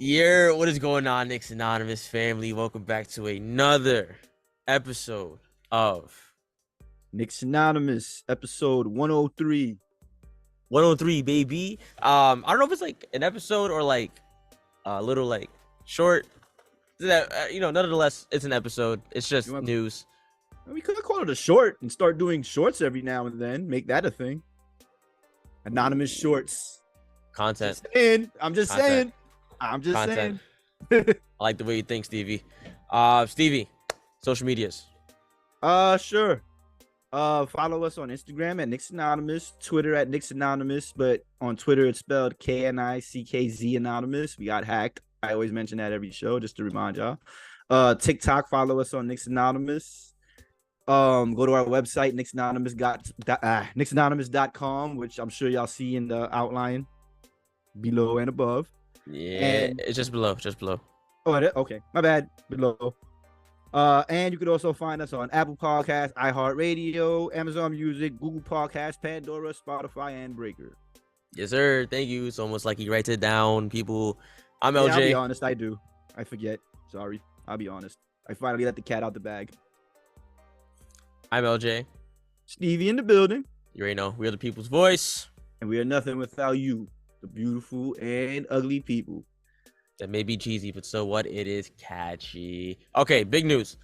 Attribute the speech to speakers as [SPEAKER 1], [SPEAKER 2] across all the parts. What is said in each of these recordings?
[SPEAKER 1] What is going on, Knicks Anonymous family? Welcome back to another episode of
[SPEAKER 2] Knicks Anonymous, episode 103.
[SPEAKER 1] 103, baby. I don't know if it's like an episode or like a little like short. Nonetheless, it's an episode. It's just news.
[SPEAKER 2] We could have called it a short and start doing shorts every now and then. Make that a thing. Anonymous shorts.
[SPEAKER 1] Content.
[SPEAKER 2] I'm just saying.
[SPEAKER 1] I like the way you think, Stevie. Stevie, social medias.
[SPEAKER 2] Sure. Follow us on Instagram at Knicks Anonymous, Twitter at Knicks Anonymous, but on Twitter it's spelled KNICKZ Anonymous. We got hacked. I always mention that every show just to remind y'all. TikTok, follow us on Knicks Anonymous. Go to our website, knicksanonymous.com, which I'm sure y'all see in the outline below and above.
[SPEAKER 1] Yeah, it's just below.
[SPEAKER 2] Oh, okay. My bad. Below. And you could also find us on Apple Podcasts, iHeartRadio, Amazon Music, Google Podcasts, Pandora, Spotify, and Breaker.
[SPEAKER 1] Yes, sir. Thank you. It's almost like he writes it down. People, I'm LJ.
[SPEAKER 2] I'll be honest, I do. I forget. Sorry. I'll be honest. I finally let the cat out the bag.
[SPEAKER 1] I'm LJ.
[SPEAKER 2] Stevie in the building.
[SPEAKER 1] You already know. We are the people's voice.
[SPEAKER 2] And we are nothing without you, the beautiful and ugly people.
[SPEAKER 1] That may be cheesy, but so what? It is catchy. Okay, big news.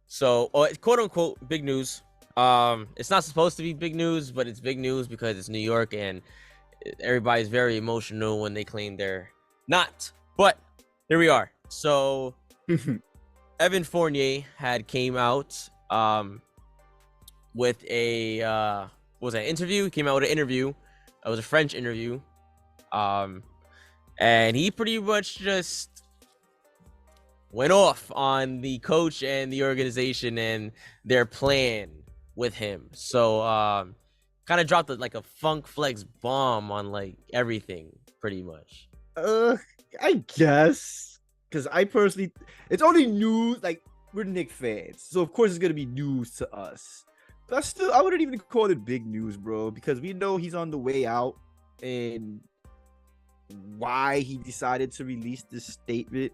[SPEAKER 1] So, quote unquote, big news. It's not supposed to be big news, but it's big news because it's New York and everybody's very emotional when they claim they're not. But here we are. So, Evan Fournier had came out with a what was that interview? He came out with an interview. It was a French interview. And he pretty much just went off on the coach and the organization and their plan with him. So kind of dropped like a funk flex bomb on like everything pretty much.
[SPEAKER 2] I guess, because I personally, it's only news. Like, we're Knicks fans, so of course it's gonna be news to us. But still, I wouldn't even call it big news, bro, because we know he's on the way out. And why he decided to release this statement,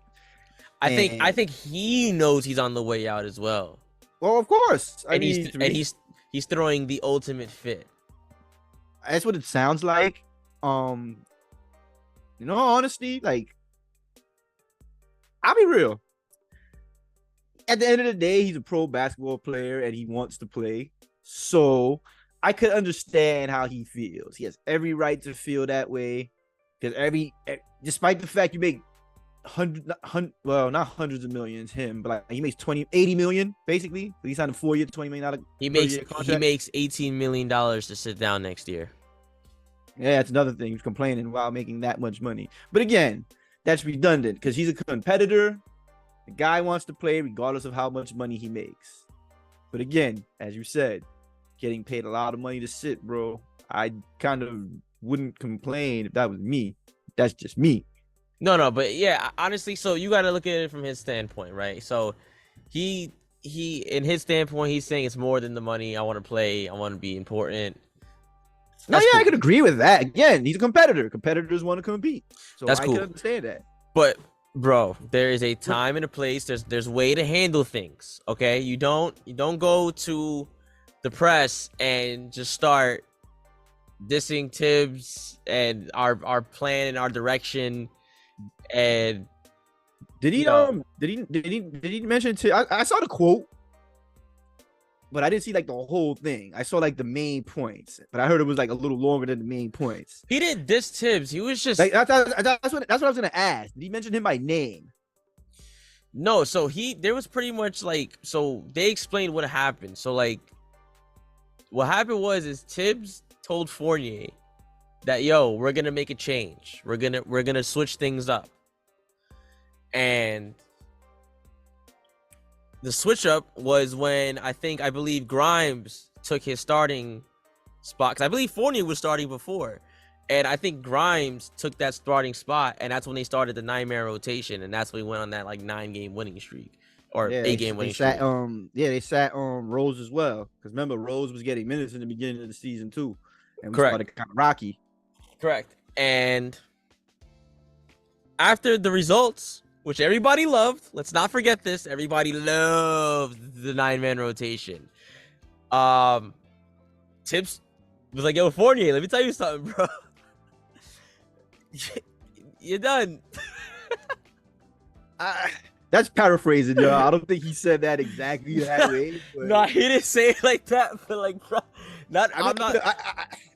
[SPEAKER 1] I think he knows he's on the way out as well.
[SPEAKER 2] Well, of course.
[SPEAKER 1] He's throwing the ultimate fit.
[SPEAKER 2] That's what it sounds like. Honestly, like, I'll be real. At the end of the day, he's a pro basketball player and he wants to play. So I could understand how he feels. He has every right to feel that way. Because despite the fact you make not hundreds of millions, but like he makes 80 million basically. He signed a 4-year, $20 million.
[SPEAKER 1] He makes $18 million to sit down next year.
[SPEAKER 2] Yeah, that's another thing. He's complaining while making that much money. But again, that's redundant because he's a competitor. The guy wants to play regardless of how much money he makes. But again, as you said, getting paid a lot of money to sit, bro. I kind of wouldn't complain if that was me. That's just me.
[SPEAKER 1] No, but yeah, honestly, so you got to look at it from his standpoint, right? So he in his standpoint, he's saying it's more than the money. I want to play. I want to be important.
[SPEAKER 2] Cool. I could agree with that. Again, he's a competitor. Competitors want to compete. So I can understand that.
[SPEAKER 1] But bro, there is a time and a place. There's a way to handle things. Okay, you don't go to the press and just start dissing Tibbs and our plan and our direction. And
[SPEAKER 2] did he mention I saw the quote, but I didn't see like the whole thing. I saw like the main points, but I heard it was like a little longer than the main points.
[SPEAKER 1] He didn't diss Tibbs. He was just
[SPEAKER 2] like, that's what I was gonna ask. Did he mention him by name?
[SPEAKER 1] No, so there was pretty much like, so they explained what happened. So like what happened is Tibbs told Fournier that, yo, we're gonna make a change. We're gonna switch things up. And the switch up was when I believe Grimes took his starting spot. Because I believe Fournier was starting before. And I think Grimes took that starting spot. And that's when they started the 9-man rotation. And that's when he went on that like 9-game winning streak. Or 8-game winning streak.
[SPEAKER 2] They sat Rose as well. Because remember, Rose was getting minutes in the beginning of the season too. And we
[SPEAKER 1] Correct.
[SPEAKER 2] started kind of rocky.
[SPEAKER 1] Correct. And after the results, which everybody loved, let's not forget this. Everybody loved the 9-man rotation. Tibbs was like, "Yo, Fournier, let me tell you something, bro. You're done."
[SPEAKER 2] That's paraphrasing, yo. I don't think he said that exactly that way. But
[SPEAKER 1] No, he didn't say it like that. But like, bro,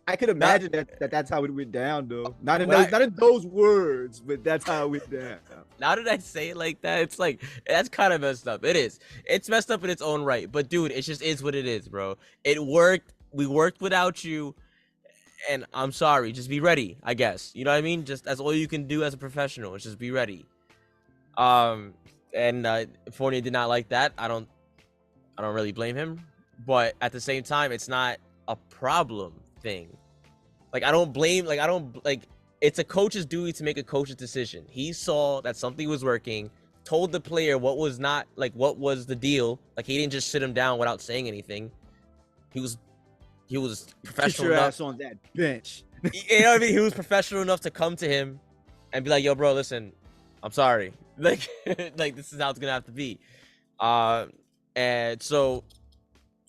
[SPEAKER 2] I could imagine that's how it went down, though. Not in those words, but that's how it went down.
[SPEAKER 1] Now that I say it like that, it's like that's kind of messed up. It is. It's messed up in its own right. But dude, it just is what it is, bro. It worked. We worked without you, and I'm sorry. Just be ready, I guess. You know what I mean? Just that's all you can do as a professional. Is just be ready. And Fournier did not like that. I don't really blame him. But at the same time, it's not a problem thing. Like I don't it's a coach's duty to make a coach's decision. He saw that something was working, told the player what was the deal. Like he didn't just sit him down without saying anything. He was professional enough.
[SPEAKER 2] Ass on that bench.
[SPEAKER 1] You know what I mean? He was professional enough to come to him and be like, "Yo, bro, listen, I'm sorry. Like this is how it's gonna have to be." And so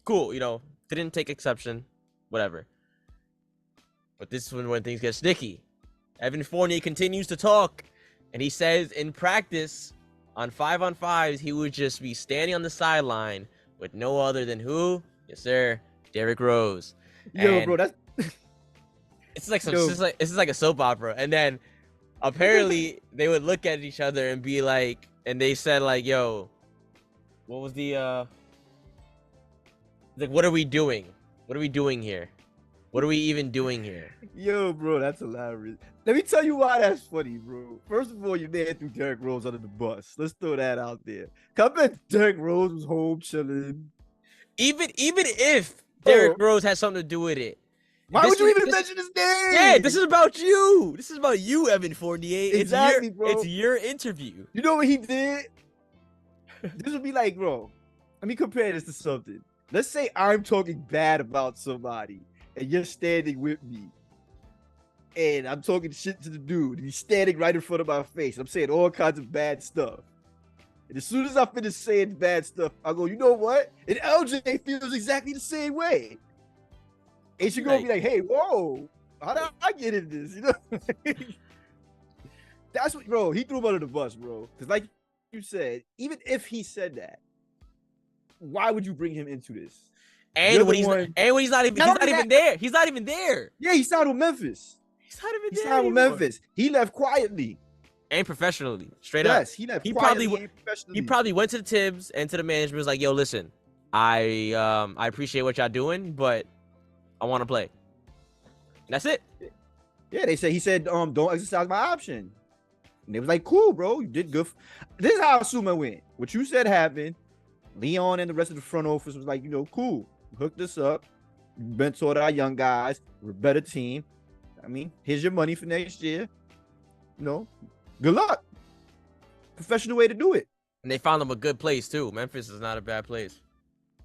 [SPEAKER 1] cool, didn't take exception, whatever. But this is when things get sticky. Evan Fournier continues to talk, and he says in practice on 5-on-5s, he would just be standing on the sideline with no other than who? Yes, sir, Derrick Rose.
[SPEAKER 2] Yo, bro, that's
[SPEAKER 1] it's like this is like a soap opera. And then apparently they would look at each other and be like, and they said like, "Yo, what was the like, what are we doing? What are we doing here? What are we even doing here?"
[SPEAKER 2] Yo, bro, that's hilarious. Let me tell you why that's funny, bro. First of all, your man threw Derrick Rose under the bus. Let's throw that out there. Come in, Derrick Rose was home chilling.
[SPEAKER 1] Even if Derrick Rose has something to do with it,
[SPEAKER 2] why would you even mention his name?
[SPEAKER 1] Yeah, this is about you. This is about you, Evan Fournier.
[SPEAKER 2] Exactly, bro.
[SPEAKER 1] It's your interview.
[SPEAKER 2] You know what he did? This would be like, bro, let me compare this to something. Let's say I'm talking bad about somebody and you're standing with me. And I'm talking shit to the dude. And he's standing right in front of my face. I'm saying all kinds of bad stuff. And as soon as I finish saying bad stuff, I go, you know what? And LJ feels exactly the same way. And she's gonna be like, "Hey, whoa, how did I get in this?" You know? That's what, bro. He threw him under the bus, bro. Because like you said, even if he said that, why would you bring him into this?
[SPEAKER 1] And when he's not even there. He's not even there.
[SPEAKER 2] Yeah, he signed with Memphis.
[SPEAKER 1] He's not even there.
[SPEAKER 2] He signed with Memphis. He left quietly.
[SPEAKER 1] And professionally, straight up.
[SPEAKER 2] Yes, he left quietly and professionally.
[SPEAKER 1] He probably went to the Tibbs and to the management, was like, "Yo, listen, I appreciate what y'all doing, but I want to play." And that's it.
[SPEAKER 2] Yeah, he said, don't exercise my option. And they was like, "Cool, bro, you did good." This is how Suma went. What you said happened. Leon and the rest of the front office was like, cool, hook this up, mentored our young guys, we're a better team. I mean, here's your money for next year. Good luck. Professional way to do it.
[SPEAKER 1] And they found him a good place too. Memphis is not a bad place.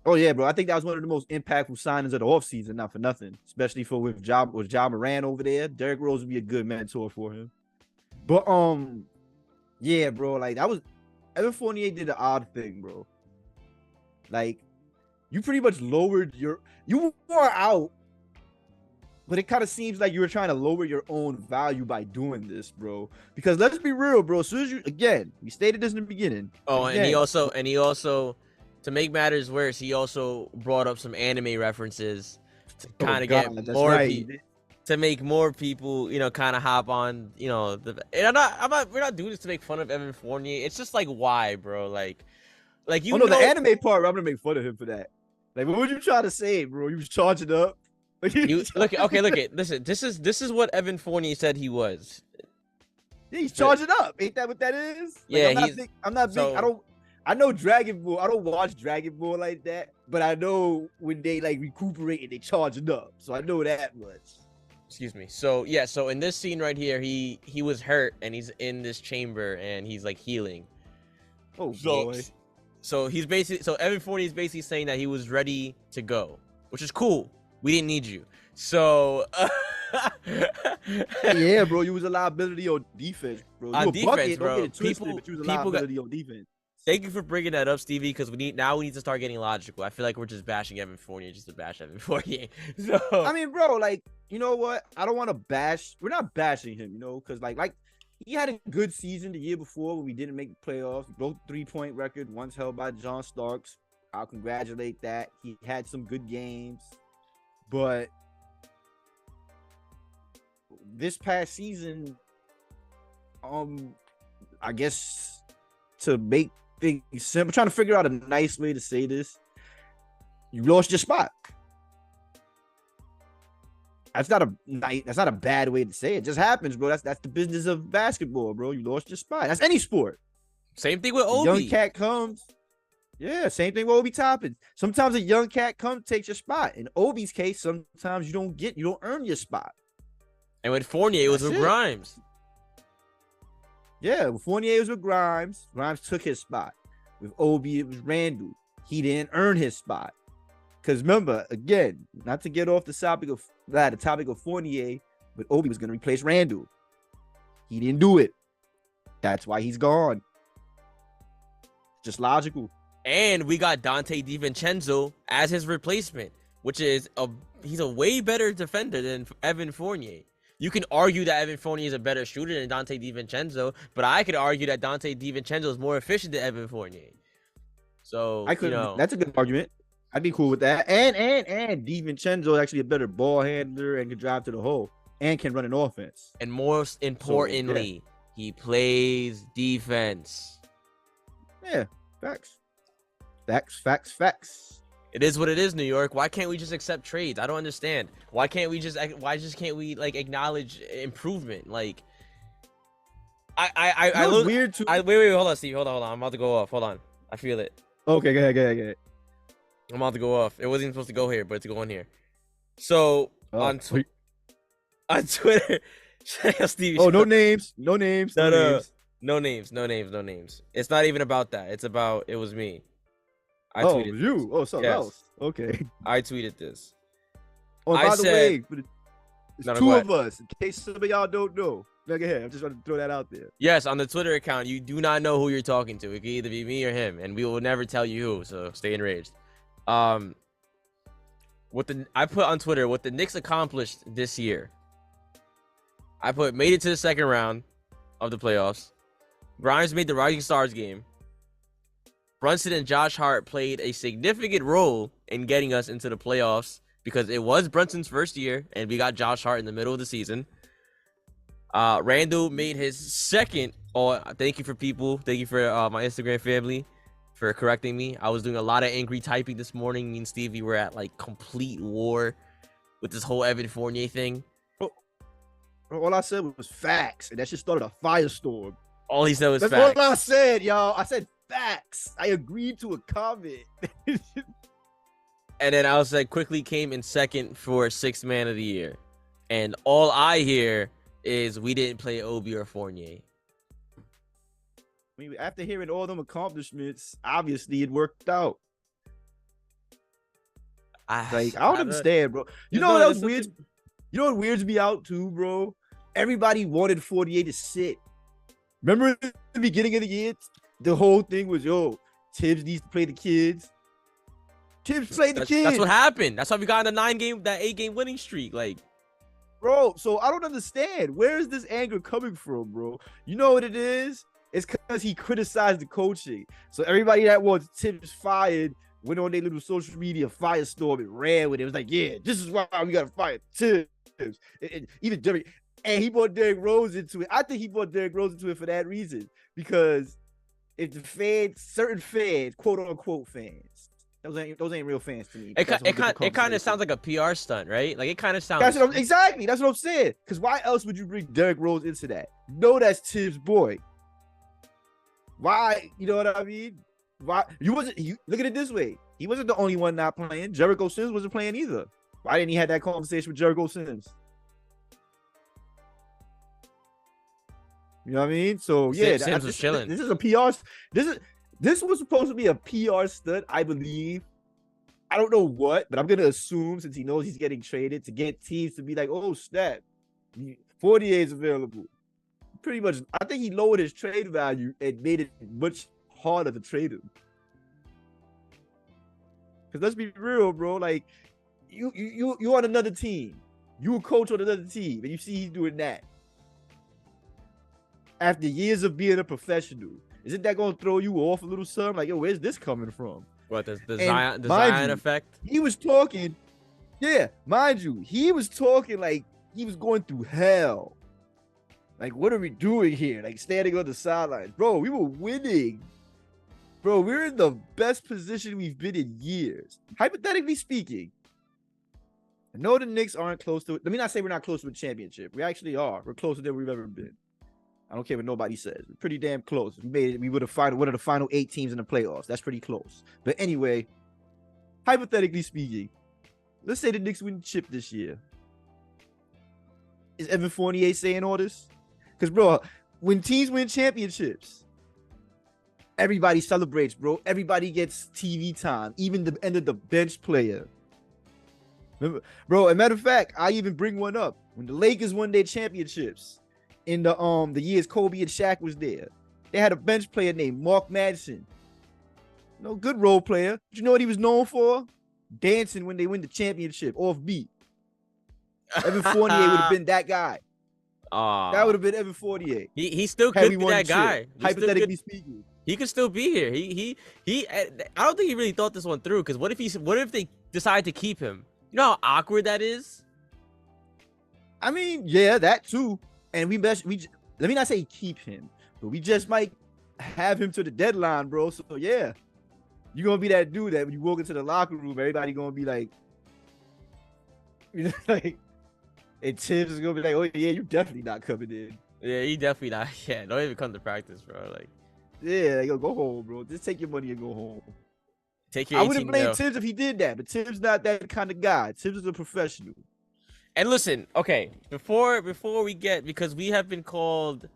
[SPEAKER 2] Oh yeah, bro. I think that was one of the most impactful signings of the offseason, not for nothing. Especially with Ja Morant over there. Derrick Rose would be a good mentor for him. But yeah, bro. Like that was Evan Fournier did an odd thing, bro. Like, you pretty much lowered you were out, but it kind of seems like you were trying to lower your own value by doing this, bro. Because let's be real, bro. As soon as we stated this in the beginning.
[SPEAKER 1] Oh, and he also, to make matters worse, he also brought up some anime references to kind of get more people, to make more people, kind of hop on, and we're not doing this to make fun of Evan Fournier. It's just like, why, bro? Like
[SPEAKER 2] the anime part, I'm gonna make fun of him for that. Like, what would you try to say, bro? You was charging up.
[SPEAKER 1] Look, listen. This is what Evan Fournier said he was.
[SPEAKER 2] Yeah, he's charging up. Ain't that what that is? Like,
[SPEAKER 1] yeah,
[SPEAKER 2] I'm not big. I know Dragon Ball. I don't watch Dragon Ball like that, but I know when they like recuperate and they charging up. So I know that much.
[SPEAKER 1] Excuse me. So yeah, so in this scene right here, he was hurt and he's in this chamber and he's like healing.
[SPEAKER 2] Oh boy.
[SPEAKER 1] So Evan Fournier is basically saying that he was ready to go, which is cool. We didn't need you. So
[SPEAKER 2] Yeah, bro, you was a liability on defense, bro. You
[SPEAKER 1] On
[SPEAKER 2] a
[SPEAKER 1] defense,
[SPEAKER 2] bucket, don't
[SPEAKER 1] bro.
[SPEAKER 2] get it twisted, but you was a
[SPEAKER 1] People got.
[SPEAKER 2] liability on defense.
[SPEAKER 1] Thank you for bringing that up, Stevie, because we need to start getting logical. I feel like we're just bashing Evan Fournier just to bash Evan Fournier. So
[SPEAKER 2] I mean, bro, like, you know what? I don't want to bash. We're not bashing him, you know, because like he had a good season the year before when we didn't make the playoffs. He broke the 3-point record once held by John Starks. I'll congratulate that. He had some good games, but this past season, I guess to make things simple, trying to figure out a nice way to say this. You lost your spot. That's not a bad way to say it. It just happens, bro. That's the business of basketball, bro. You lost your spot. That's any sport.
[SPEAKER 1] same thing with
[SPEAKER 2] A
[SPEAKER 1] Obi.
[SPEAKER 2] young cat comes. Yeah, same thing with Obi Toppin. Sometimes a young cat comes, takes your spot. In Obi's case, sometimes you don't earn your spot.
[SPEAKER 1] And with Fournier, it was with Grimes.
[SPEAKER 2] Yeah, with Fournier, it was with Grimes. Grimes took his spot. With Obi, it was Randall. He didn't earn his spot. Because remember, again, not to get off the topic of Fournier, but Obi was going to replace Randall. He didn't do it. That's why he's gone. Just logical.
[SPEAKER 1] And we got Dante DiVincenzo as his replacement, which is he's a way better defender than Evan Fournier. You can argue that Evan Fournier is a better shooter than Dante DiVincenzo, but I could argue that Dante DiVincenzo is more efficient than Evan Fournier. So
[SPEAKER 2] that's a good argument. I'd be cool with that. And DiVincenzo is actually a better ball handler and can drive to the hole and can run an offense.
[SPEAKER 1] And most importantly, he plays defense.
[SPEAKER 2] Yeah, facts.
[SPEAKER 1] It is what it is, New York. Why can't we just accept trades? I don't understand. Why can't we like acknowledge improvement? Like, I look
[SPEAKER 2] weird too.
[SPEAKER 1] Wait, hold on, Steve. Hold on. I'm about to go off. Hold on. I feel it.
[SPEAKER 2] Okay, go ahead.
[SPEAKER 1] I'm about to go off. It wasn't even supposed to go here, but it's going here. So on Twitter, Stevie.
[SPEAKER 2] Oh, no names. No names.
[SPEAKER 1] No names. It's not even about that. It's about it was me. I tweeted
[SPEAKER 2] you.
[SPEAKER 1] This.
[SPEAKER 2] Oh, something else. Okay.
[SPEAKER 1] I tweeted this.
[SPEAKER 2] Oh, by the way, it's two of us. In case some of y'all don't know. Go ahead. I'm just trying to throw that out there.
[SPEAKER 1] Yes, on the Twitter account, you do not know who you're talking to. It can either be me or him, and we will never tell you who. So stay enraged. I put on Twitter what the Knicks accomplished this year. I put made it to the second round of the playoffs. Grimes made the Rising Stars game. Brunson and Josh Hart played a significant role in getting us into the playoffs because it was Brunson's first year, and we got Josh Hart in the middle of the season. Randall made his second. Oh, thank you for my Instagram family for correcting me. I was doing a lot of angry typing this morning. Me and Stevie were at like complete war with this whole Evan Fournier thing.
[SPEAKER 2] All I said was facts, and that shit started a firestorm.
[SPEAKER 1] All he said was
[SPEAKER 2] That's
[SPEAKER 1] facts.
[SPEAKER 2] all I said, y'all. I said facts. I agreed to a comment.
[SPEAKER 1] And then I was like, quickly came in second for sixth man of the year. And all I hear is we didn't play Obi or Fournier.
[SPEAKER 2] I mean, after hearing all them accomplishments, obviously it worked out. I don't understand, bro. You know what weirds me out too, bro? Everybody wanted Fournier to sit. Remember at the beginning of the year, the whole thing was, Tibbs needs to play the kids. Tibbs played the kids.
[SPEAKER 1] That's what happened. That's how we got in the 8-game winning streak. Like,
[SPEAKER 2] bro, so I don't understand. Where is this anger coming from, bro? You know what it is? It's because he criticized the coaching. So everybody that wants Tibbs fired went on their little social media firestorm and ran with it. It was like, yeah, this is why we got to fire Tibbs. Even Derrick. And he brought Derrick Rose into it. I think he brought Derrick Rose into it for that reason. Because if the fans, certain fans, quote unquote fans, those ain't real fans to me.
[SPEAKER 1] It kind of sounds like a PR stunt, right? Like it kind of sounds.
[SPEAKER 2] Exactly. That's what I'm saying. Because why else would you bring Derrick Rose into that? No, that's Tibbs' boy. Why? You know what I mean? Why look at it this way? He wasn't the only one not playing. Jericho Sims wasn't playing either. Why didn't he have that conversation with Jericho Sims? You know what I mean? So yeah,
[SPEAKER 1] Sims was chilling.
[SPEAKER 2] This is a PR. This was supposed to be a PR stunt, I believe. I don't know what, but I'm gonna assume since he knows he's getting traded to get teams to be like, oh snap, Fournier is available. Pretty much, I think he lowered his trade value and made it much harder to trade him. Because let's be real, bro. Like you on another team, you a coach on another team, and you see he's doing that after years of being a professional. Isn't that gonna throw you off a little something? Like, yo, where's this coming from?
[SPEAKER 1] What the
[SPEAKER 2] And
[SPEAKER 1] Zion effect?
[SPEAKER 2] He was talking, yeah, mind you, he was talking like he was going through hell. Like, what are we doing here? Like, standing on the sidelines. Bro, we were winning. Bro, we're in the best position we've been in years. Hypothetically speaking, I know the Knicks aren't close to it. Let me not say we're not close to a championship. We actually are. We're closer than we've ever been. I don't care what nobody says. We're pretty damn close. We made it. We would have one of the final 8 teams in the playoffs. That's pretty close. But anyway, hypothetically speaking, let's say the Knicks win the chip this year. Is Evan Fournier saying all this? Because, bro, when teams win championships, everybody celebrates, bro. Everybody gets TV time, even the end of the bench player. Remember, bro, as a matter of fact, I even bring one up. When the Lakers won their championships in the years Kobe and Shaq was there, they had a bench player named Mark Madsen. No good role player. But you know what he was known for? Dancing when they win the championship off beat. Evan Fournier would have been that guy. That would have been Evan Fournier.
[SPEAKER 1] He still could be that guy.
[SPEAKER 2] Hypothetically speaking,
[SPEAKER 1] he could still be here. He. I don't think he really thought this one through. Because what if they decide to keep him? You know how awkward that is.
[SPEAKER 2] I mean, yeah, that too. And let me not say keep him, but we just might have him to the deadline, bro. So yeah, you're gonna be that dude that when you walk into the locker room, everybody gonna be like, you know, like, and Tibbs is gonna be like, oh yeah, you're definitely not coming in.
[SPEAKER 1] Yeah, he definitely not. Yeah, don't even come to practice, bro. Like,
[SPEAKER 2] yeah, go home, bro. Just take your money and go home.
[SPEAKER 1] Take your.
[SPEAKER 2] I wouldn't blame Tibbs if he did that, but Tibbs not that kind of guy. Tibbs is a professional.
[SPEAKER 1] And listen, okay, before we get, because we have been called,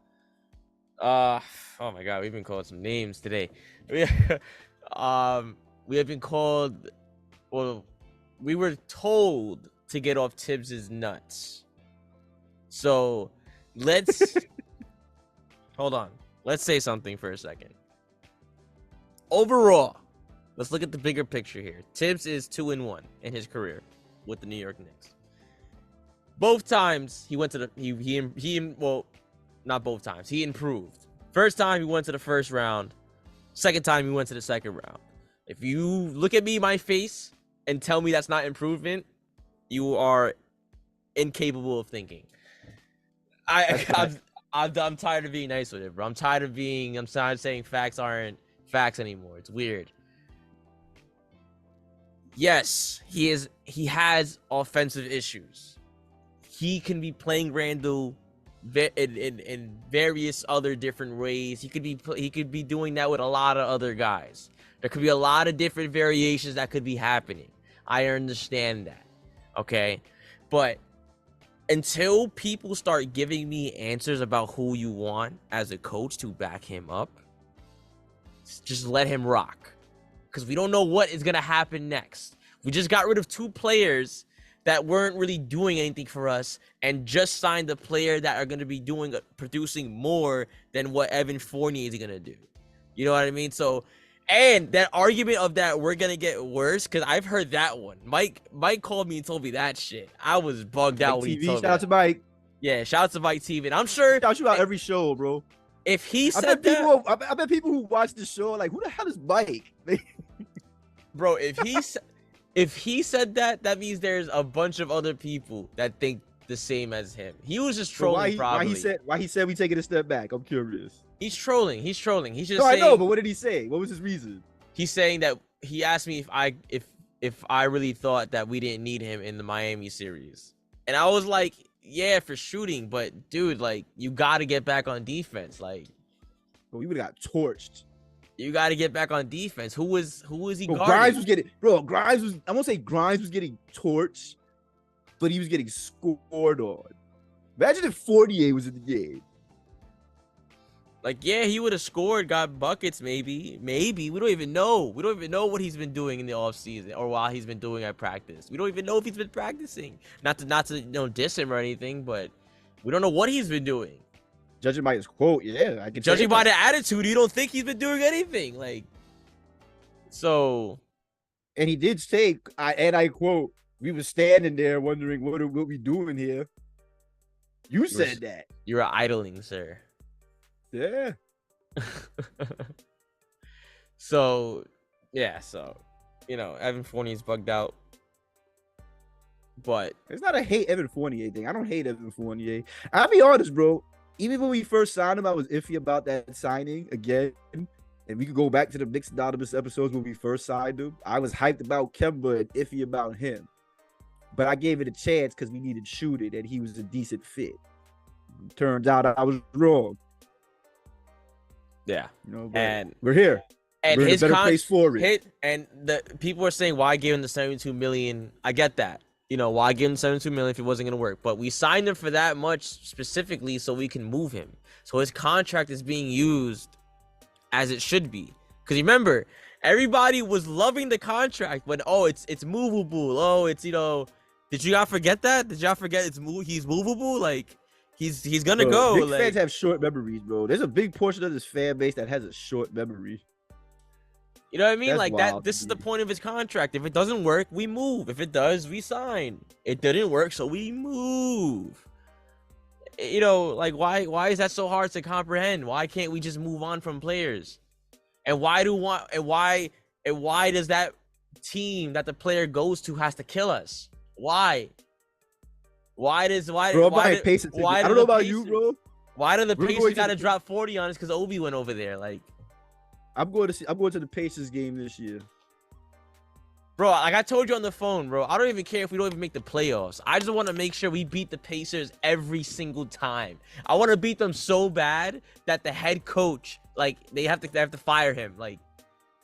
[SPEAKER 1] oh my God, we've been called some names today. We have been called, well, we were told to get off Tibbs's nuts. So let's hold on. Let's say something for a second. Overall, let's look at the bigger picture here. Tibbs is 2-1 in his career with the New York Knicks. Both times he went to the well, not both times. He improved. First time he went to the first round. Second time he went to the second round. If you look at me in my face and tell me that's not improvement, you are incapable of thinking. I'm tired of being nice with it, bro. I'm tired of saying facts aren't facts anymore. It's weird. Yes, he has offensive issues. He can be playing Randall in various other different ways. He could be doing that with a lot of other guys. There could be a lot of different variations that could be happening. I understand that. Okay? But until people start giving me answers about who you want as a coach to back him up, just let him rock. Because we don't know what is going to happen next. We just got rid of 2 players that weren't really doing anything for us and just signed a player that are going to be producing more than what Evan Fournier is going to do. You know what I mean? So, and that argument of that we're going to get worse, because I've heard that one. Mike called me and told me that shit. I was bugged out when he told me.
[SPEAKER 2] Shout out to Mike.
[SPEAKER 1] Yeah, shout out to Mike TV. And I'm sure.
[SPEAKER 2] Shout you out every show, bro.
[SPEAKER 1] If he said that.
[SPEAKER 2] I bet people who watch the show are like, who the hell is Mike?
[SPEAKER 1] Bro, if he said that, that means there's a bunch of other people that think the same as him. He was just trolling, probably.
[SPEAKER 2] Why he said we take it a step back? I'm curious.
[SPEAKER 1] He's trolling. He's just
[SPEAKER 2] saying, I know, but what did he say? What was his reason?
[SPEAKER 1] He's saying that he asked me if I really thought that we didn't need him in the Miami series. And I was like, yeah, for shooting, but dude, like, you got to get back on defense. Like,
[SPEAKER 2] but we would have got torched.
[SPEAKER 1] You got to get back on defense. Who was he guarding?
[SPEAKER 2] I won't say Grimes was getting torched, but he was getting scored on. Imagine if Fournier was in the game.
[SPEAKER 1] Like, yeah, he would have scored, got buckets, maybe. Maybe. We don't even know. We don't even know what he's been doing in the offseason or while he's been doing at practice. We don't even know if he's been practicing. Not to diss him or anything, but we don't know what he's been doing.
[SPEAKER 2] Judging by his quote, yeah, I can.
[SPEAKER 1] Judging by the attitude, you don't think he's been doing anything. Like, so.
[SPEAKER 2] And he did say, I quote, "We were standing there wondering what we doing here." You said that.
[SPEAKER 1] You were idling, sir.
[SPEAKER 2] Yeah.
[SPEAKER 1] So, yeah, Evan Fournier's bugged out. But
[SPEAKER 2] it's not a hate Evan Fournier thing. I don't hate Evan Fournier. I'll be honest, bro. Even when we first signed him, I was iffy about that signing again. And we could go back to the Knicks Anonymous episodes when we first signed him. I was hyped about Kemba and iffy about him. But I gave it a chance because we needed shooting and he was a decent fit. Turns out I was wrong.
[SPEAKER 1] Yeah.
[SPEAKER 2] And we're here.
[SPEAKER 1] And
[SPEAKER 2] we're in a better place for it.
[SPEAKER 1] And the people are saying, why give him the $72 million? I get that. Why give him $72 million if it wasn't going to work? But we signed him for that much specifically so we can move him. So his contract is being used as it should be. Because remember, everybody was loving the contract when, it's movable. Oh, it's, did you not forget that? Did y'all forget he's movable? Like, he's gonna go.
[SPEAKER 2] Knicks fans have short memories, bro. There's a big portion of this fan base that has a short memory.
[SPEAKER 1] You know what I mean?
[SPEAKER 2] That's
[SPEAKER 1] like that. This is the point of his contract. If it doesn't work, we move. If it does, we sign. It didn't work, so we move. Like why is that so hard to comprehend? Why can't we just move on from players? And why does that team that the player goes to has to kill us? Why?
[SPEAKER 2] Bro, I don't know about you, bro.
[SPEAKER 1] Why do the Pacers gotta drop 40 on us because Obi went over there? Like,
[SPEAKER 2] I'm going to the Pacers game this year.
[SPEAKER 1] Bro, like I told you on the phone, bro, I don't even care if we don't even make the playoffs. I just want to make sure we beat the Pacers every single time. I want to beat them so bad that the head coach, like, they have to fire him. Like,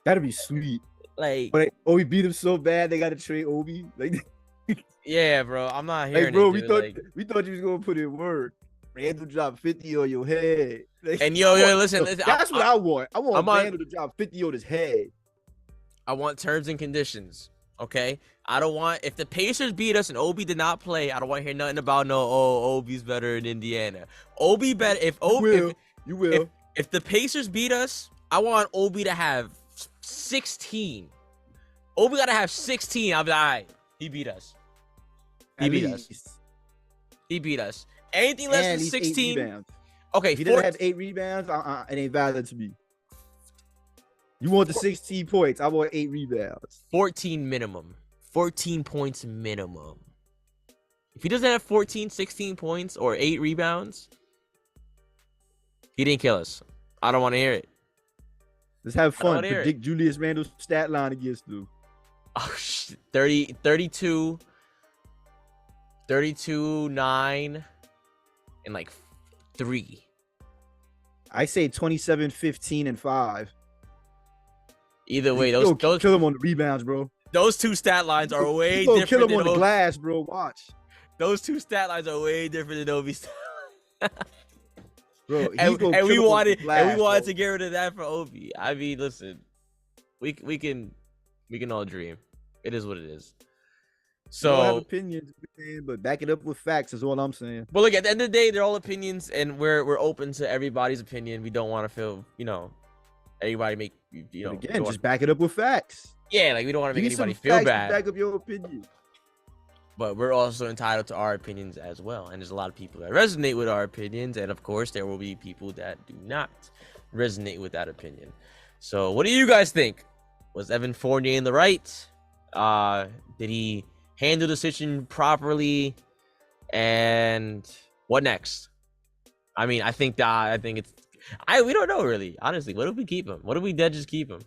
[SPEAKER 2] that'd be sweet.
[SPEAKER 1] Like,
[SPEAKER 2] but we beat him so bad they got to trade Obi. Like,
[SPEAKER 1] yeah, bro, I'm not hearing
[SPEAKER 2] bro,
[SPEAKER 1] it.
[SPEAKER 2] We thought you was gonna put in work. Randall drop 50 on your head. Like,
[SPEAKER 1] and listen,
[SPEAKER 2] that's what I want. I want Randall to drop 50 on his head.
[SPEAKER 1] I want terms and conditions, okay? I don't want, if the Pacers beat us and Obi did not play, I don't want to hear nothing about Obi's better in Indiana. Obi better, if the Pacers beat us, I want Obi to have 16. Obi got to have 16. I'll be like, all right, he beat us. He beat us. Anything less than 16. Okay,
[SPEAKER 2] if he doesn't have 8 rebounds, it ain't valid to me. You want the 16 points. I want 8 rebounds.
[SPEAKER 1] 14 minimum. 14 points minimum. If he doesn't have 14, 16 points or 8 rebounds, he didn't kill us. I don't want to hear it.
[SPEAKER 2] Let's have fun. Predict Julius Randle's stat line against you.
[SPEAKER 1] Oh, 32, 9, and like 3.
[SPEAKER 2] I say 27, 15, and 5.
[SPEAKER 1] Either way, those
[SPEAKER 2] kill him on the rebounds, bro.
[SPEAKER 1] Those two stat lines are way different.
[SPEAKER 2] Kill him on the glass, bro. Watch.
[SPEAKER 1] Those two stat lines are way different than Obi's.
[SPEAKER 2] Bro,
[SPEAKER 1] and we wanted to get rid of that for Obi. I mean, listen, we can all dream. It is what it is. So
[SPEAKER 2] I have opinions, but back it up with facts is all I'm saying.
[SPEAKER 1] But look, at the end of the day, they're all opinions, and we're open to everybody's opinion. We don't want to feel, everybody make
[SPEAKER 2] But again, just back it up with facts.
[SPEAKER 1] Yeah, like we don't want to make anybody feel bad.
[SPEAKER 2] Back up your opinion.
[SPEAKER 1] But we're also entitled to our opinions as well, and there's a lot of people that resonate with our opinions, and of course, there will be people that do not resonate with that opinion. So, what do you guys think? Was Evan Fournier in the right? Did he handle the situation properly? And what next? I mean, we don't know really. Honestly, what if we keep him? What if we just keep him?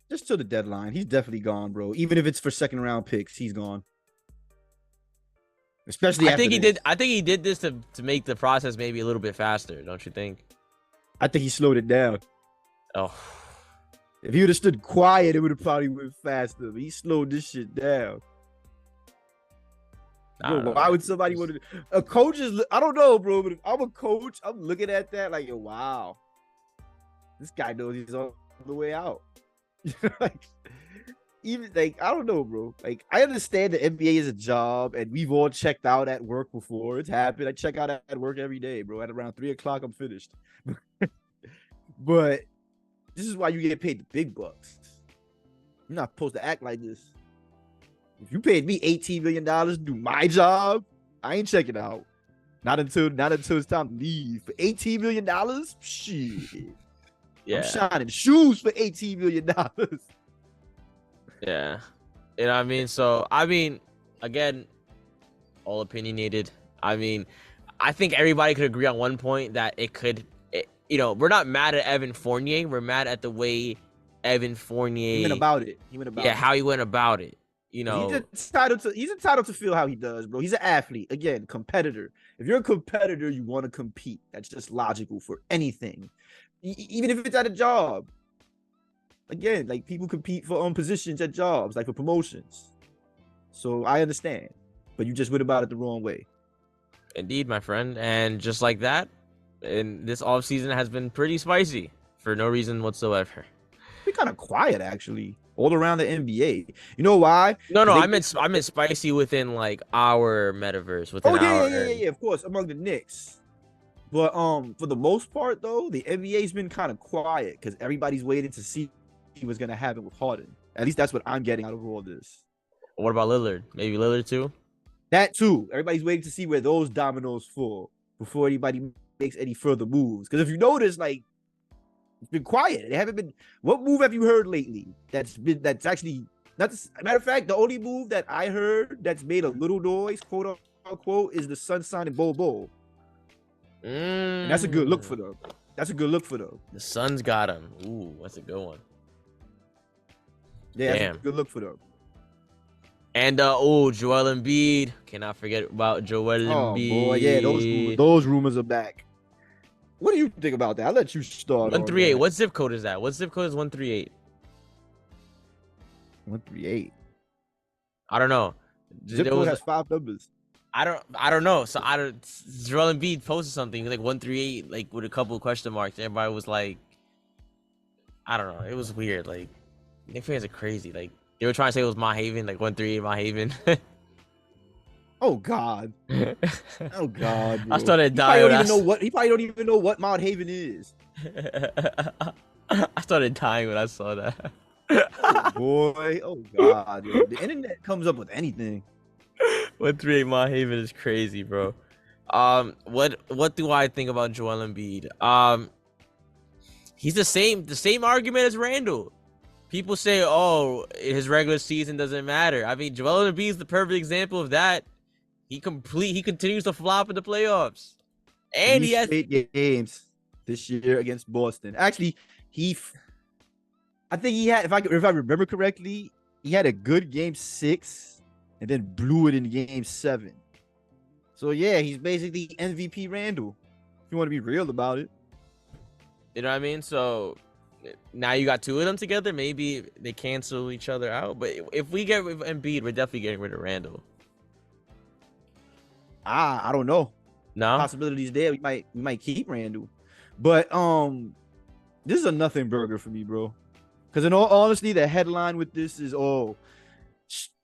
[SPEAKER 2] Just till the deadline. He's definitely gone, bro. Even if it's for second round picks, he's gone. Especially
[SPEAKER 1] I think he did this to make the process maybe a little bit faster, don't you think?
[SPEAKER 2] I think he slowed it down.
[SPEAKER 1] Oh.
[SPEAKER 2] If he would have stood quiet, it would have probably went faster. But he slowed this shit down.
[SPEAKER 1] I
[SPEAKER 2] Bro,
[SPEAKER 1] don't know,
[SPEAKER 2] why
[SPEAKER 1] man.
[SPEAKER 2] would somebody want to? A coach is, I don't know, bro, but if I'm a coach, I'm looking at that like, yo, wow, this guy knows he's on the way out. Like, even like, I don't know, bro. Like, I understand the NBA is a job, and we've all checked out at work before. It's happened. I check out at work every day, bro. At around 3 o'clock, I'm finished. But this is why you get paid the big bucks. You're not supposed to act like this. If you paid me $18 million to do my job, I ain't checking out. Not until it's time to leave. For $18 million, shit.
[SPEAKER 1] Yeah.
[SPEAKER 2] I'm shining shoes for $18 million.
[SPEAKER 1] Yeah. You know what I mean? So, I mean, again, all opinionated. I mean, I think everybody could agree on one point that we're not mad at Evan Fournier. We're mad at the way Evan Fournier
[SPEAKER 2] He went about it. He went about it.
[SPEAKER 1] how he went about it. You know,
[SPEAKER 2] he's entitled to feel how he does, bro. He's an athlete. Again, competitor. If you're a competitor, you want to compete. That's just logical for anything. Even if it's at a job. Again, like people compete for positions at jobs, like for promotions. So I understand. But you just went about it the wrong way.
[SPEAKER 1] indeed, my friend. And just like that, and this offseason has been pretty spicy for no reason whatsoever.
[SPEAKER 2] Been kind of quiet, actually, all around the NBA. You know why?
[SPEAKER 1] No, I meant spicy within like our metaverse, within
[SPEAKER 2] yeah, of course, among the Knicks. But for the most part, though, the NBA's been kind of quiet because everybody's waiting to see what's gonna happen with Harden. At least that's what I'm getting out of all this.
[SPEAKER 1] What about Lillard? Maybe Lillard too?
[SPEAKER 2] That too. Everybody's waiting to see where those dominoes fall before anybody makes any further moves. Because if you notice, like, it's been quiet. They haven't been. What move have you heard lately? That's actually not. Matter of fact, the only move that I heard that's made a little noise, quote unquote, is the Sun signing Bol. And that's a good look for them.
[SPEAKER 1] The Suns got him. Ooh, that's a good one.
[SPEAKER 2] Yeah, that's a good look for them.
[SPEAKER 1] And Joel Embiid. Cannot forget about Joel Embiid.
[SPEAKER 2] Oh boy, yeah, those rumors are back. What do you think about that? I'll let you start.
[SPEAKER 1] 138. What zip code is that? What zip code is 138?
[SPEAKER 2] 138.
[SPEAKER 1] I don't know.
[SPEAKER 2] Zip code has 5 numbers.
[SPEAKER 1] I don't know. So Joel Embiid posted something like 138, like with a couple of question marks. Everybody was like, I don't know. It was weird. Like, Knicks fans are crazy. Like, they were trying to say it was Mount Haven, like 138 Mount Haven.
[SPEAKER 2] Oh God. Oh God. Bro.
[SPEAKER 1] I started dying.
[SPEAKER 2] He probably don't even know what Mount Haven is.
[SPEAKER 1] I started dying when I saw that.
[SPEAKER 2] Oh, boy. Oh God. Yo. The internet comes up with anything.
[SPEAKER 1] 138 Mount Haven is crazy, bro. What do I think about Joel Embiid? He's the same argument as Randall. People say, "Oh, his regular season doesn't matter." I mean, Joel Embiid is the perfect example of that. He continues to flop in the playoffs, and he has
[SPEAKER 2] 8 games this year against Boston. Actually, I think he had, if I remember correctly, he had a good game 6 and then blew it in game 7. So yeah, he's basically MVP Randall. If you want to be real about it,
[SPEAKER 1] you know what I mean. So now you got 2 of them together. Maybe they cancel each other out. But if we get rid of Embiid, we're definitely getting rid of Randall.
[SPEAKER 2] I don't know.
[SPEAKER 1] No
[SPEAKER 2] possibilities there. We might keep Randall, but this is a nothing burger for me, bro. Because in all honesty, the headline with this is,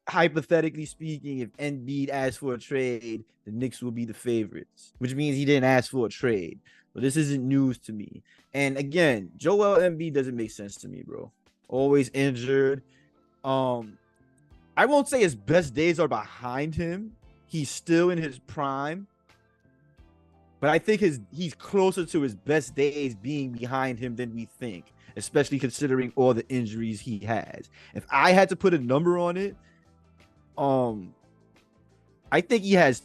[SPEAKER 2] hypothetically speaking, if Embiid asks for a trade, the Knicks will be the favorites, which means he didn't ask for a trade. But this isn't news to me. And again, Joel Embiid doesn't make sense to me, bro. Always injured. I won't say his best days are behind him. He's still in his prime. But I think he's closer to his best days being behind him than we think, especially considering all the injuries he has. If I had to put a number on it, I think he has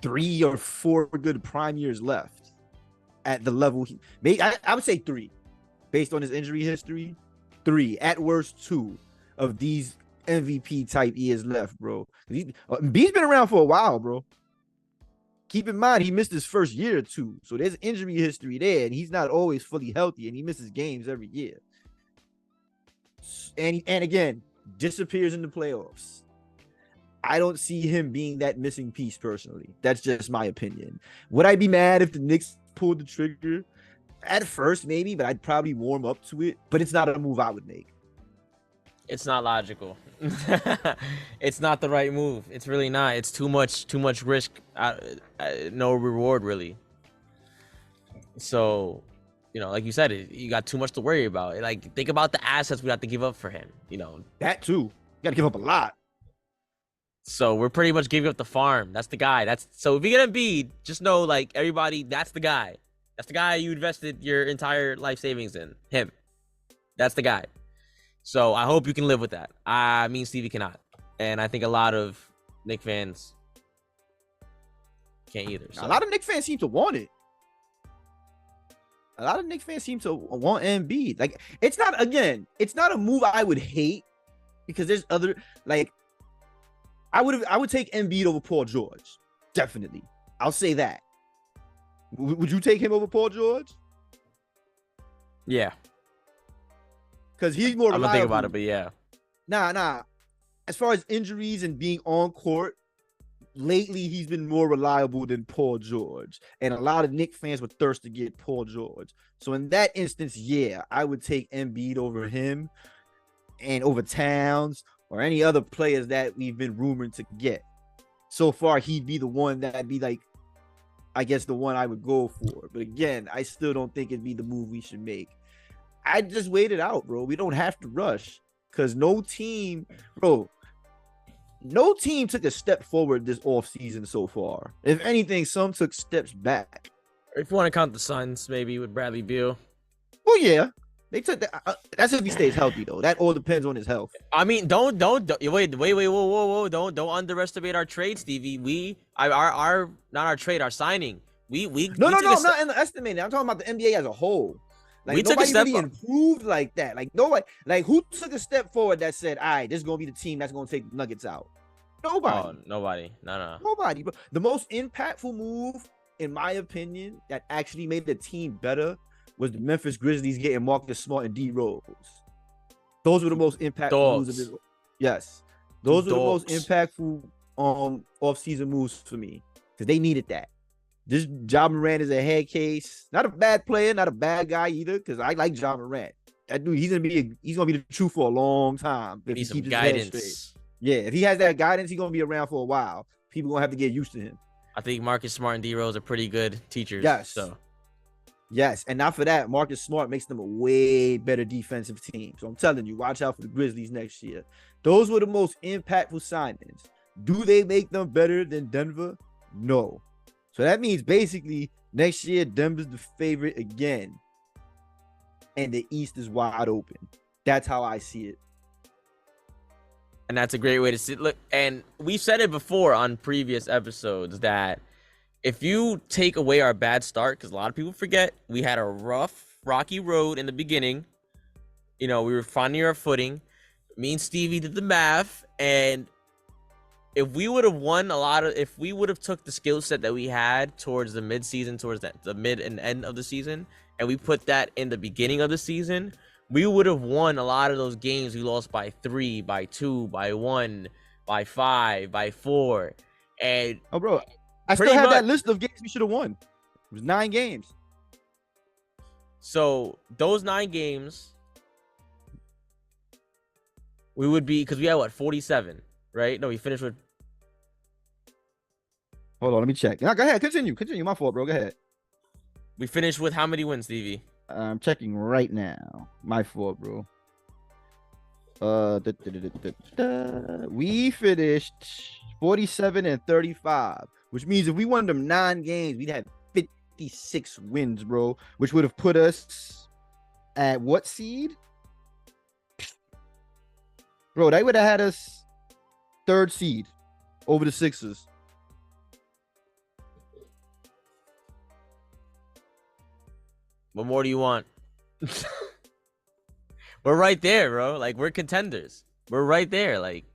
[SPEAKER 2] 3 or 4 good prime years left at the level he made. I would say 3 based on his injury history. 3 at worst, 2 of these MVP type years left, bro. B's been around for a while, bro. Keep in mind he missed his first year or 2, so there's injury history there, and he's not always fully healthy, and he misses games every year. And again, disappears in the playoffs. I don't see him being that missing piece personally. That's just my opinion. Would I be mad if the Knicks pulled the trigger? At first, maybe, but I'd probably warm up to it. But it's not a move I would make.
[SPEAKER 1] It's not logical. It's not the right move. It's really not. It's too much risk, no reward really. So, like you said, you got too much to worry about. Like, think about the assets we have to give up for him.
[SPEAKER 2] That too. You got to give up a lot.
[SPEAKER 1] So we're pretty much giving up the farm. That's the guy. So if you get Embiid, just know, like, everybody, that's the guy. That's the guy you invested your entire life savings in. Him. That's the guy. So I hope you can live with that. Stevie cannot. And I think a lot of Knicks fans can't either. So.
[SPEAKER 2] A lot of Knicks fans seem to want it. A lot of Knicks fans seem to want Embiid. Like, it's not a move I would hate because there's other, like, I would take Embiid over Paul George. Definitely. I'll say that. Would you take him over Paul George?
[SPEAKER 1] Yeah.
[SPEAKER 2] Because he's more reliable.
[SPEAKER 1] I'm gonna think about it, but yeah.
[SPEAKER 2] Nah. As far as injuries and being on court, lately he's been more reliable than Paul George. And a lot of Knicks fans would thirst to get Paul George. So in that instance, yeah, I would take Embiid over him and over Towns or any other players that we've been rumored to get. So far, he'd be the one that'd be like, I guess, the one I would go for. But again, I still don't think it'd be the move we should make. I just wait it out, bro. We don't have to rush because no team took a step forward this offseason so far. If anything, some took steps back.
[SPEAKER 1] If you want to count the Suns, maybe with Bradley Beal.
[SPEAKER 2] Well, yeah. They took that. That's if he stays healthy, though. That all depends on his health.
[SPEAKER 1] I mean, don't wait, whoa, don't underestimate our trade, Stevie. Not our trade, our signing. I'm
[SPEAKER 2] not underestimating. I'm talking about the NBA as a whole. Like,
[SPEAKER 1] we took a step
[SPEAKER 2] really improved like that. Like, nobody, like, who took a step forward that said, all right, this is gonna be the team that's gonna take the Nuggets out? Nobody.
[SPEAKER 1] Oh, nobody. No.
[SPEAKER 2] Nobody. But the most impactful move, in my opinion, that actually made the team better was the Memphis Grizzlies getting Marcus Smart and D Rose. Those were the most impactful moves of this. Yes. Those were the most impactful off-season moves for me. Because they needed that. This Ja Morant is a head case. Not a bad player, not a bad guy either, because I like Ja Morant. That dude, he's gonna be the truth for a long time. If he keeps his head straight. Yeah, if he has that guidance, he's gonna be around for a while. People gonna have to get used to him.
[SPEAKER 1] I think Marcus Smart and D Rose are pretty good teachers.
[SPEAKER 2] Yes.
[SPEAKER 1] So.
[SPEAKER 2] Yes, and not for that, Marcus Smart makes them a way better defensive team. So I'm telling you, watch out for the Grizzlies next year. Those were the most impactful signings. Do they make them better than Denver? No. So that means basically next year, Denver's the favorite again. And the East is wide open. That's how I see it.
[SPEAKER 1] And that's a great way to see it. Look, and we've said it before on previous episodes that if you take away our bad start, because a lot of people forget, we had a rough, rocky road in the beginning. We were finding our footing. Me and Stevie did the math, and if we would have took the skill set that we had towards the mid-season, towards the mid and end of the season, and we put that in the beginning of the season, we would have won a lot of those games we lost by 3, by 2, by 1, by 5, by 4. And
[SPEAKER 2] bro, I still have that list of games we should have won. It was 9 games.
[SPEAKER 1] So those 9 games, we would be, because we had 47, right? No, we finished with.
[SPEAKER 2] Hold on, let me check. No, go ahead, continue. My fault, bro. Go ahead.
[SPEAKER 1] We finished with how many wins, Stevie?
[SPEAKER 2] I'm checking right now. My fault, bro. We finished 47-35, which means if we won them 9 games, we'd have 56 wins, bro, which would have put us at what seed? Bro, they would have had us 3rd seed over the Sixers.
[SPEAKER 1] What more do you want? We're right there, bro. Like, we're contenders. We're right there. Like,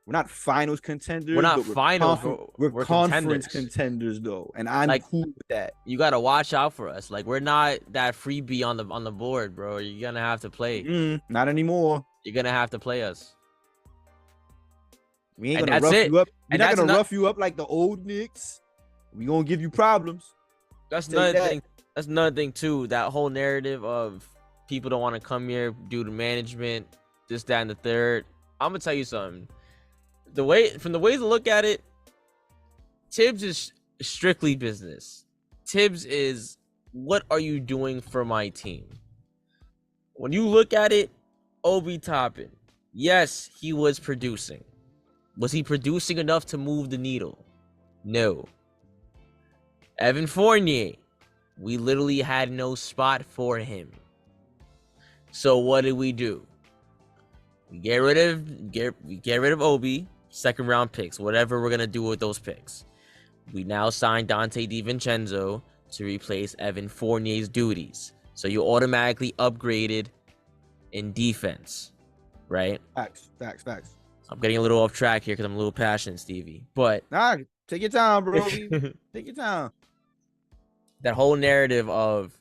[SPEAKER 2] we're not finals contenders.
[SPEAKER 1] We're not finals.
[SPEAKER 2] We're conference contenders, though, and I'm cool with that.
[SPEAKER 1] You gotta watch out for us. Like, we're not that freebie on the board, bro. You're gonna have to play.
[SPEAKER 2] Not anymore.
[SPEAKER 1] You're gonna have to play us.
[SPEAKER 2] We ain't
[SPEAKER 1] And
[SPEAKER 2] gonna
[SPEAKER 1] that's
[SPEAKER 2] rough
[SPEAKER 1] it.
[SPEAKER 2] you up. We're
[SPEAKER 1] And
[SPEAKER 2] not
[SPEAKER 1] that's
[SPEAKER 2] gonna
[SPEAKER 1] not
[SPEAKER 2] rough you up like the old Knicks. We gonna give you problems.
[SPEAKER 1] that's
[SPEAKER 2] Tell you
[SPEAKER 1] another
[SPEAKER 2] that.
[SPEAKER 1] thing. That's another thing too. That whole narrative of people don't want to come here due to management, this, that, and the third. I'm gonna tell you something. From the way to look at it, Tibbs is strictly business. Tibbs is, what are you doing for my team? When you look at it, Obi Toppin, yes, he was producing. Was he producing enough to move the needle? No. Evan Fournier, we literally had no spot for him. So what did we do? We get rid of Obi, second round picks, whatever we're gonna do with those picks. We now signed Dante DiVincenzo to replace Evan Fournier's duties. So you automatically upgraded in defense, right?
[SPEAKER 2] Facts.
[SPEAKER 1] I'm getting a little off track here because I'm a little passionate, Stevie. But
[SPEAKER 2] Nah, take your time, bro. Take your time.
[SPEAKER 1] that whole narrative of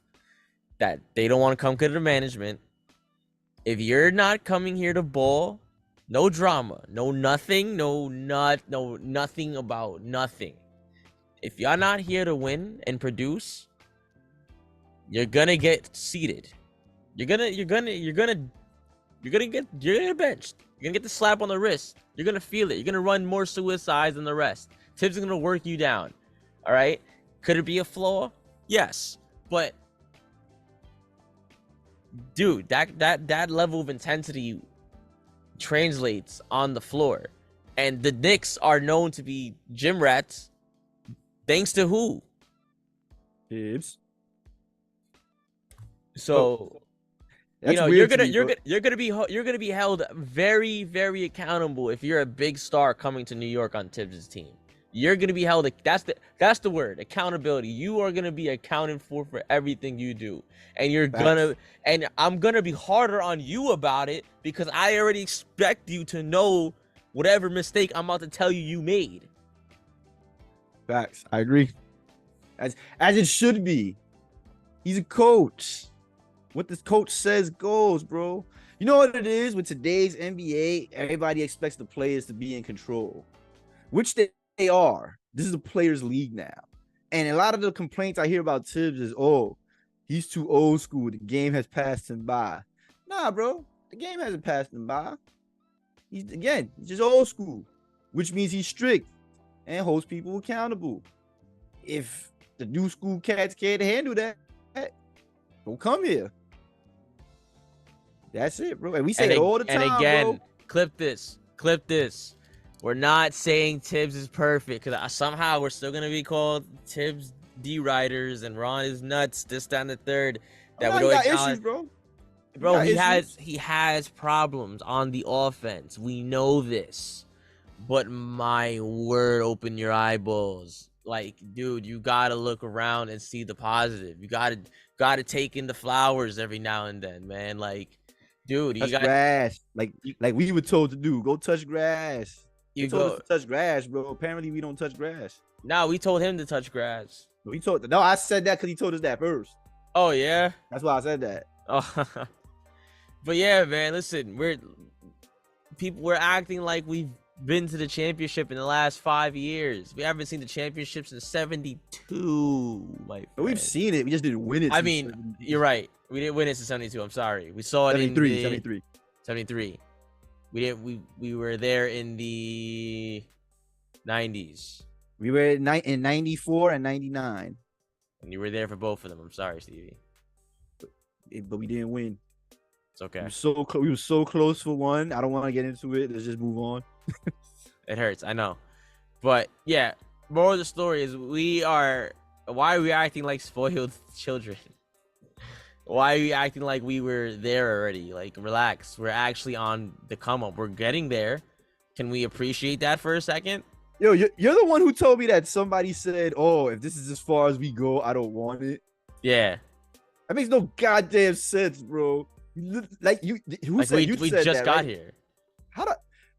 [SPEAKER 1] that they don't want to come to the management. If you're not coming here to ball, no drama, no nothing, no nothing about nothing. If you're not here to win and produce, you're gonna get seated. You're gonna get benched. You're gonna get the slap on the wrist. You're gonna feel it. You're gonna run more suicides than the rest. Tibbs is gonna work you down. All right. Could it be a flaw? Yes, but dude, that level of intensity translates on the floor, and the Knicks are known to be gym rats. Thanks to who?
[SPEAKER 2] Tibbs.
[SPEAKER 1] So
[SPEAKER 2] That's
[SPEAKER 1] you're
[SPEAKER 2] weird to me, bro.
[SPEAKER 1] gonna be held very, very accountable if you're a big star coming to New York on Tibbs' team. You're gonna be held. That's the word, accountability. You are gonna be accounted for everything you do, and I'm gonna be harder on you about it because I already expect you to know whatever mistake I'm about to tell you made.
[SPEAKER 2] Facts. I agree. As it should be. He's a coach. What this coach says goes, bro. You know what it is with today's NBA? Everybody expects the players to be in control, which they are. This is a players' league now. And a lot of the complaints I hear about Tibbs is, oh, he's too old school. The game has passed him by. Nah, bro. The game hasn't passed him by. He's just old school, which means he's strict and holds people accountable. If the new school cats can't handle that, don't come here. That's it, bro. And we say it all the time,
[SPEAKER 1] and again,
[SPEAKER 2] bro.
[SPEAKER 1] clip this. We're not saying Tibbs is perfect because somehow we're still gonna be called Tibbs D-Riders and Ron is nuts, this, that, and the third. That we don't
[SPEAKER 2] got
[SPEAKER 1] acknowledge.
[SPEAKER 2] issues, bro.
[SPEAKER 1] Bro, he has problems on the offense. We know this. But my word, open your eyeballs. Like, dude, you gotta look around and see the positive. You gotta take in the flowers every now and then, man. Like, dude,
[SPEAKER 2] touch grass. Like we were told to do. Go touch grass. You told us to touch grass, bro. Apparently we don't touch grass.
[SPEAKER 1] No, we told him to touch grass.
[SPEAKER 2] No, I said that because he told us that first.
[SPEAKER 1] Oh yeah?
[SPEAKER 2] That's why I said that.
[SPEAKER 1] Oh. But yeah, man, listen, we're acting like we've been to the championship in the last 5 years. We haven't seen the championship since '72, my friend.
[SPEAKER 2] We've seen it. We just didn't win it.
[SPEAKER 1] I mean, 70. You're right. We didn't win it since '72. I'm sorry. We saw it
[SPEAKER 2] 73,
[SPEAKER 1] in 73. We were there in the '90s.
[SPEAKER 2] We were in '94 and '99.
[SPEAKER 1] And you were there for both of them. I'm sorry, Stevie.
[SPEAKER 2] But we didn't win.
[SPEAKER 1] It's okay.
[SPEAKER 2] We were so close for one. I don't want to get into it. Let's just move on.
[SPEAKER 1] It hurts, I know. But yeah, moral of the story is why are we acting like spoiled children? Why are we acting like we were there already? Like, relax. We're actually on the come up. We're getting there. Can we appreciate that for a second?
[SPEAKER 2] Yo, you're the one who told me that somebody said, oh, if this is as far as we go, I don't want it.
[SPEAKER 1] Yeah.
[SPEAKER 2] That makes no goddamn sense, bro. Like, you
[SPEAKER 1] just got
[SPEAKER 2] right?
[SPEAKER 1] here.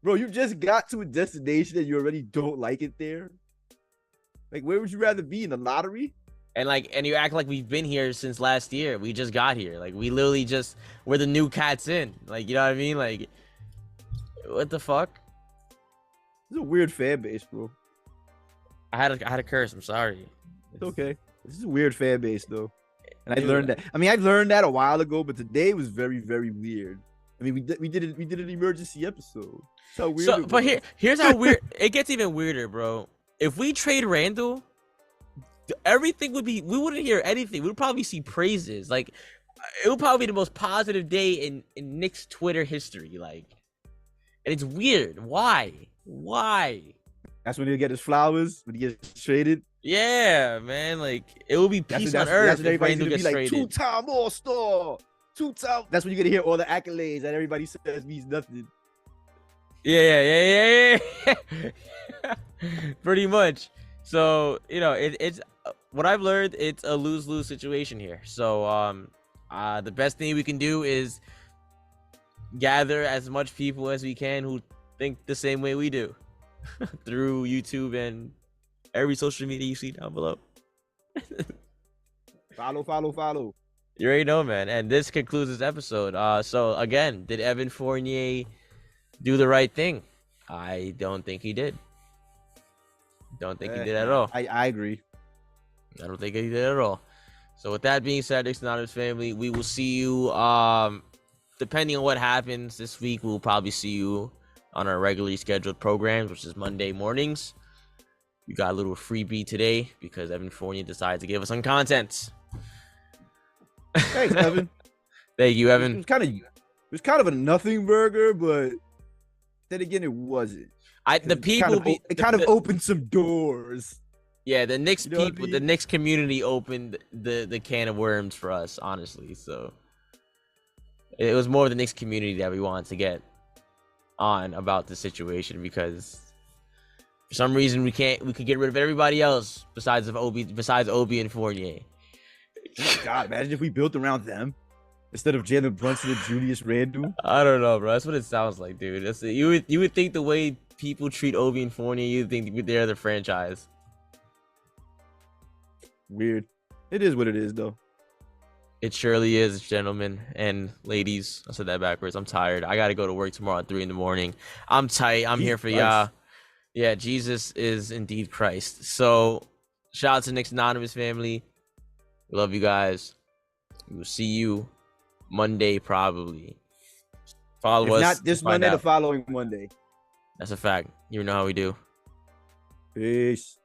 [SPEAKER 2] Bro, you just got to a destination and you already don't like it there? Like, where would you rather be, in the lottery?
[SPEAKER 1] And you act like we've been here since last year. We just got here. Like, we literally we're the new cats in. Like, you know what I mean? Like, what the fuck?
[SPEAKER 2] This is a weird fan base, bro.
[SPEAKER 1] I had a curse. I'm sorry.
[SPEAKER 2] It's okay. This is a weird fan base, though. And I
[SPEAKER 1] Dude,
[SPEAKER 2] learned that. I mean, I learned that a while ago, but today was very, very weird. I mean, we did an emergency episode. That's how weird.
[SPEAKER 1] So,
[SPEAKER 2] it
[SPEAKER 1] but
[SPEAKER 2] was.
[SPEAKER 1] here's how weird it gets. Even weirder, bro. If we trade Randall, everything would be. We wouldn't hear anything. We would probably see praises. Like, it would probably be the most positive day in Knicks Twitter history. Like, and it's weird. Why? Why?
[SPEAKER 2] That's when he'll get his flowers when he gets traded.
[SPEAKER 1] Yeah, man. Like, it will be peace on
[SPEAKER 2] That's
[SPEAKER 1] earth
[SPEAKER 2] when
[SPEAKER 1] if
[SPEAKER 2] everybody's
[SPEAKER 1] Randall
[SPEAKER 2] gonna be
[SPEAKER 1] gets
[SPEAKER 2] like
[SPEAKER 1] traded.
[SPEAKER 2] two-time All-Star, two-time. That's when you're gonna hear all the accolades that everybody says means nothing.
[SPEAKER 1] Yeah. Pretty much. So, it's what I've learned. It's a lose-lose situation here. So, the best thing we can do is gather as much people as we can who think the same way we do through YouTube and every social media you see down below.
[SPEAKER 2] Follow.
[SPEAKER 1] You already know, man. And this concludes this episode. So again, did Evan Fournier do the right thing? I don't think he did. Don't think he did at all.
[SPEAKER 2] I agree.
[SPEAKER 1] I don't think he did at all. So with that being said, Knicks Anonymous family, we will see you. Depending on what happens this week, we'll probably see you on our regularly scheduled programs, which is Monday mornings. We got a little freebie today because Evan Fournier decided to give us some content.
[SPEAKER 2] Thanks, Evan.
[SPEAKER 1] Thank you, Evan.
[SPEAKER 2] It was kind of a nothing burger, but then again, it wasn't.
[SPEAKER 1] It
[SPEAKER 2] kind of opened some doors.
[SPEAKER 1] Yeah, the Knicks
[SPEAKER 2] You know what I
[SPEAKER 1] people,
[SPEAKER 2] mean?
[SPEAKER 1] the Knicks community opened the can of worms for us, honestly. So it was more the Knicks community that we wanted to get on about the situation because for some reason we could get rid of everybody else besides Obi and Fournier.
[SPEAKER 2] God, imagine if we built around them instead of Jalen Brunson and Julius Randle.
[SPEAKER 1] I don't know, bro. That's what it sounds like, dude. You would think the way people treat Obi and Fournier, you'd think they're the franchise.
[SPEAKER 2] Weird. It is what it is, though.
[SPEAKER 1] It surely is, gentlemen and ladies. I said that backwards. I'm tired. I gotta go to work tomorrow at 3 a.m. I'm tight. I'm here for y'all. Yeah, Jesus is indeed Christ. So, shout out to Knicks Anonymous family. We love you guys. We will see you Monday, probably. Follow us.
[SPEAKER 2] If not this Monday, the following Monday.
[SPEAKER 1] That's a fact. You know how we do.
[SPEAKER 2] Peace.